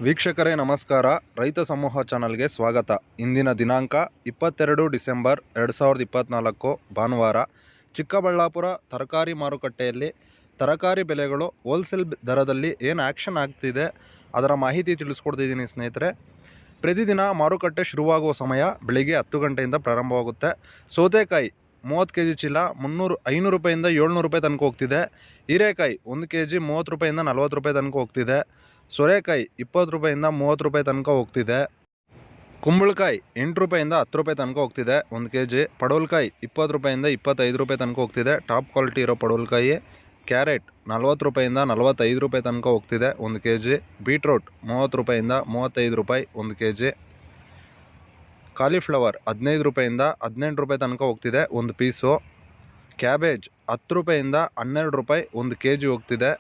ವೀಕ್ಷಕರೇ ನಮಸ್ಕಾರ. ರೈತ ಸಮೂಹ ಚಾನಲ್ಗೆ ಸ್ವಾಗತ. ಇಂದಿನ ದಿನಾಂಕ 22 ಡಿಸೆಂಬರ್ 2024 ಭಾನುವಾರ. ಚಿಕ್ಕಬಳ್ಳಾಪುರ ತರಕಾರಿ ಮಾರುಕಟ್ಟೆಯಲ್ಲಿ ತರಕಾರಿ ಬೆಲೆಗಳು ಹೋಲ್ಸೇಲ್ ದರದಲ್ಲಿ ಏನು ಆ್ಯಕ್ಷನ್ ಆಗ್ತಿದೆ ಅದರ ಮಾಹಿತಿ ತಿಳಿಸ್ಕೊಡ್ತಿದ್ದೀನಿ ಸ್ನೇಹಿತರೆ. ಪ್ರತಿದಿನ ಮಾರುಕಟ್ಟೆ ಶುರುವಾಗುವ ಸಮಯ ಬೆಳಿಗ್ಗೆ 10 ಗಂಟೆಯಿಂದ ಪ್ರಾರಂಭವಾಗುತ್ತೆ. ಸೌತೆಕಾಯಿ 30 kg ಚೀಲ 500 ರೂಪಾಯಿಂದ 700 ರೂಪಾಯಿ ತನಕ ಹೋಗ್ತಿದೆ. ಹೀರೆಕಾಯಿ 1 kg 30 ರೂಪಾಯಿಂದ 40 ರೂಪಾಯಿ ತನಕ ಹೋಗ್ತಿದೆ. ಸೋರೆಕಾಯಿ 20 ರೂಪಾಯಿಂದ 30 ರೂಪಾಯಿ ತನಕ ಹೋಗ್ತಿದೆ. ಕುಂಬಳಕಾಯಿ 8 ರೂಪಾಯಿಂದ 10 ರೂಪಾಯಿ ತನಕ ಹೋಗ್ತಿದೆ 1 kg. ಪಡವಲಕಾಯಿ 20 ರೂಪಾಯಿಂದ 25 ರೂಪಾಯಿ ತನಕ ಹೋಗ್ತಿದೆ, ಟಾಪ್ ಕ್ವಾಲಿಟಿ ಇರೋ ಪಡವಲಕಾಯಿ. ಕ್ಯಾರೆಟ್ 40 ರೂಪಾಯಿಂದ 45 ರೂಪಾಯಿ ತನಕ ಹೋಗ್ತಿದೆ 1 kg. ಬೀಟ್ರೋಟ್ 30 ರೂಪಾಯಿಂದ 35 ರೂಪಾಯಿ 1 kg. ಕಾಲಿಫ್ಲವರ್ 15 ರೂಪಾಯಿಂದ 18 ರೂಪಾಯಿ ತನಕ ಹೋಗ್ತಿದೆ 1 ಪೀಸು. ಕ್ಯಾಬೇಜ್ 10 ರೂಪಾಯಿಂದ 12 ರೂಪಾಯಿ 1 kg ಹೋಗ್ತಿದೆ.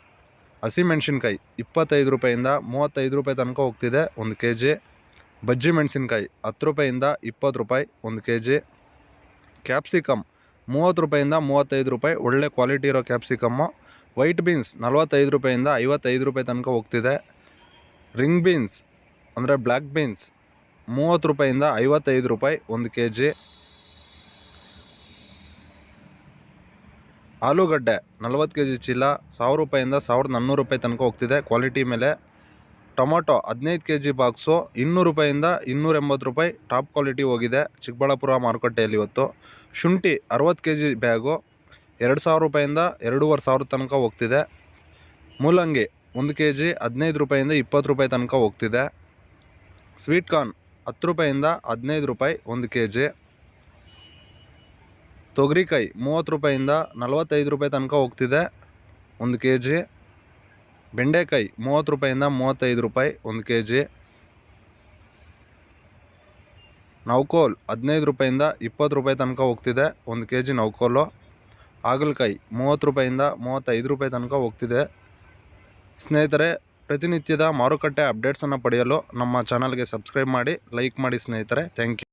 ಹಸಿಮೆಣಸಿನ್ಕಾಯಿ 25 ರೂಪಾಯಿಂದ 35 ರೂಪಾಯಿ ತನಕ ಹೋಗ್ತಿದೆ 1 kg. ಬಜ್ಜಿ ಮೆಣಸಿನ್ಕಾಯಿ 10 ರೂಪಾಯಿಂದ 20 ರೂಪಾಯಿ 1 kg. ಕ್ಯಾಪ್ಸಿಕಮ್ 30 ರೂಪಾಯಿಂದ 35 ರೂಪಾಯಿ, ಒಳ್ಳೆ ಕ್ವಾಲಿಟಿ ಇರೋ ಕ್ಯಾಪ್ಸಿಕಮ್ಮು. ವೈಟ್ ಬೀನ್ಸ್ 45 ರೂಪಾಯಿಂದ 55 ರೂಪಾಯಿ ತನಕ ಹೋಗ್ತಿದೆ. ರಿಂಗ್ ಬೀನ್ಸ್ ಅಂದರೆ ಬ್ಲ್ಯಾಕ್ ಬೀನ್ಸ್ 30 ರೂಪಾಯಿಂದ 55 ರೂಪಾಯಿ 1 kg. ಆಲೂಗಡ್ಡೆ 40 kg ಚೀಲ 1000 ರೂಪಾಯಿಂದ 1400 ರೂಪಾಯಿ ತನಕ ಹೋಗ್ತಿದೆ ಕ್ವಾಲಿಟಿ ಮೇಲೆ. ಟೊಮೊಟೊ 15 kg ಬಾಕ್ಸು 200 ರೂಪಾಯಿಂದ 280 ರೂಪಾಯಿ ಟಾಪ್ ಕ್ವಾಲಿಟಿ ಹೋಗಿದೆ ಚಿಕ್ಕಬಳ್ಳಾಪುರ ಮಾರುಕಟ್ಟೆಯಲ್ಲಿ ಇವತ್ತು. ಶುಂಠಿ 60 kg ಬ್ಯಾಗು 2000 ರೂಪಾಯಿಂದ 2500 ತನಕ ಹೋಗ್ತಿದೆ. ಮೂಲಂಗಿ 1 kg 15 ರೂಪಾಯಿಂದ 20 ರೂಪಾಯಿ ತನಕ ಹೋಗ್ತಿದೆ. ಸ್ವೀಟ್ ಕಾರ್ನ್ 10 ರೂಪಾಯಿಂದ 15 ರೂಪಾಯಿ 1 kg. ತೊಗರಿಕಾಯಿ 30 ರೂಪಾಯಿಂದ 45 ರೂಪಾಯಿ ತನಕ ಹೋಗ್ತಿದೆ 1 kg. ಬೆಂಡೆಕಾಯಿ 30 ರೂಪಾಯಿಂದ 35 ರೂಪಾಯಿ 1 kg. ನೌಕೋಲ್ 15 ರೂಪಾಯಿಂದ 20 ರೂಪಾಯಿ ತನಕ ಹೋಗ್ತಿದೆ 1 kg ನೌಕೋಲು. ಹಾಗಲಕಾಯಿ 30 ರೂಪಾಯಿಂದ 35 ರೂಪಾಯಿ ತನಕ ಹೋಗ್ತಿದೆ. ಸ್ನೇಹಿತರೆ, ಪ್ರತಿನಿತ್ಯದ ಮಾರುಕಟ್ಟೆ ಅಪ್ಡೇಟ್ಸನ್ನು ಪಡೆಯಲು ನಮ್ಮ ಚಾನಲ್ಗೆ ಸಬ್ಸ್ಕ್ರೈಬ್ ಮಾಡಿ, ಲೈಕ್ ಮಾಡಿ ಸ್ನೇಹಿತರೆ. Thank you.